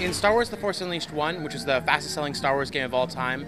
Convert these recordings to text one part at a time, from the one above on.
In Star Wars The Force Unleashed 1, which is the fastest selling Star Wars game of all time,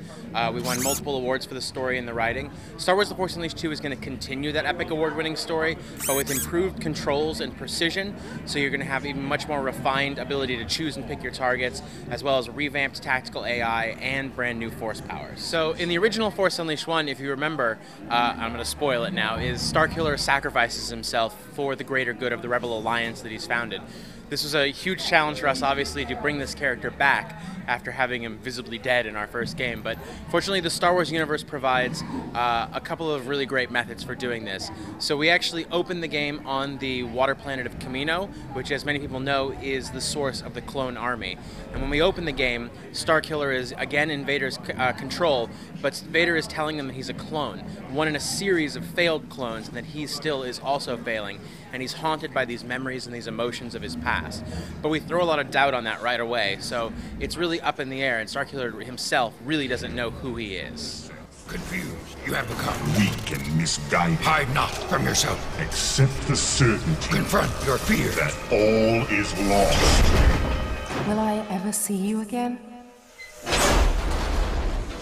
we won multiple awards for the story and the writing. Star Wars The Force Unleashed 2 is going to continue that epic award-winning story, but with improved controls and precision, so you're going to have even much more refined ability to choose and pick your targets, as well as revamped tactical AI and brand new Force powers. So in the original Force Unleashed 1, if you remember, I'm going to spoil it now, is Starkiller sacrifices himself for the greater good of the Rebel Alliance that he's founded. This was a huge challenge for us, obviously, to bring this character back after having him visibly dead in our first game. But fortunately, the Star Wars universe provides a couple of really great methods for doing this. So we actually opened the game on the water planet of Kamino, which, as many people know, is the source of the clone army. And when we open the game, Starkiller is again in Vader's control, but Vader is telling them that he's a clone, one in a series of failed clones, and that he still is also failing. And he's haunted by these memories and these emotions of his past. But we throw a lot of doubt on that right away, so it's really up in the air, and Starkiller himself really doesn't know who he is. Confused, you have become Weak and misguided. Hide not from yourself. Accept the certainty Confront your fear. that all is lost. Will I ever see you again?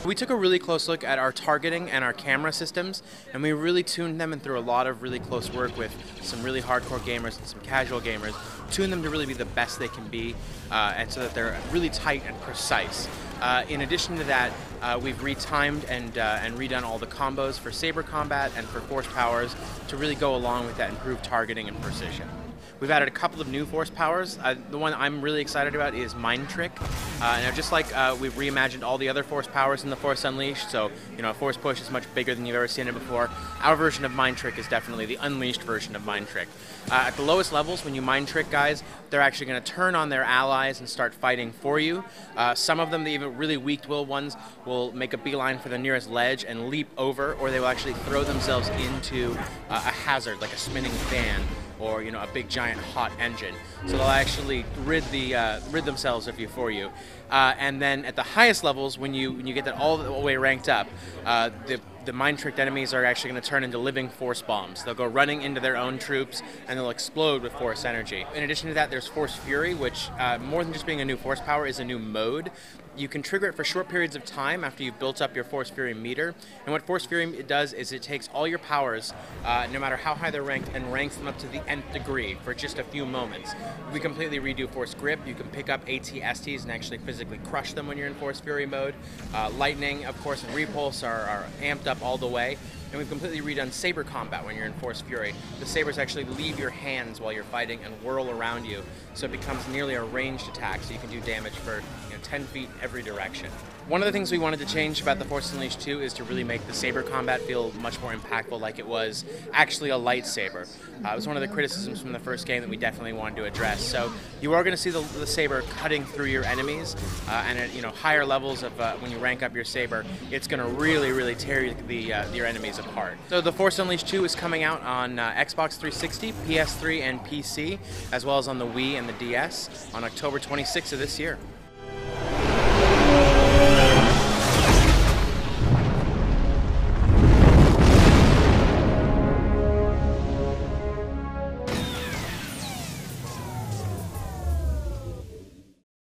We took a really close look at our targeting and our camera systems, and we really tuned them, and through a lot of really close work with some really hardcore gamers and some casual gamers, tuned them to really be the best they can be, and so that they're really tight and precise. In addition to that, we've retimed and redone all the combos for saber combat and for force powers to really go along with that improved targeting and precision. We've added a couple of new force powers. The one I'm really excited about is Mind Trick. Now, just like we've reimagined all the other force powers in The Force Unleashed, so Force Push is much bigger than you've ever seen it before. Our version of Mind Trick is definitely the unleashed version of Mind Trick. At the lowest levels, when you Mind Trick guys, they're actually going to turn on their allies and start fighting for you. Some of them, the even really weak-willed ones, will make a beeline for the nearest ledge and leap over, or they will actually throw themselves into a hazard, like a spinning fan, or a big giant hot engine. So they'll actually rid themselves of you for you. And then at the highest levels, when you get that all the way ranked up, the mind-tricked enemies are actually going to turn into living force bombs. They'll go running into their own troops, and they'll explode with force energy. In addition to that, there's Force Fury, which, more than just being a new force power, is a new mode. You can trigger it for short periods of time after you've built up your Force Fury meter. And what Force Fury does is it takes all your powers, no matter how high they're ranked, and ranks them up to the nth degree for just a few moments. We completely redo Force Grip. You can pick up AT-STs and actually physically crush them when you're in Force Fury mode. Lightning, of course, and Repulse are amped up all the way. And we've completely redone saber combat when you're in Force Fury. The sabers actually leave your hands while you're fighting and whirl around you, so it becomes nearly a ranged attack, so you can do damage for 10 feet every direction. One of the things we wanted to change about The Force Unleashed 2 is to really make the saber combat feel much more impactful, like it was actually a lightsaber. It was one of the criticisms from the first game that we definitely wanted to address. So you are going to see the saber cutting through your enemies, and at higher levels of when you rank up your saber, it's going to really tear your enemies apart. So The Force Unleashed 2 is coming out on Xbox 360, PS3, and PC, as well as on the Wii and the DS on October 26th of this year.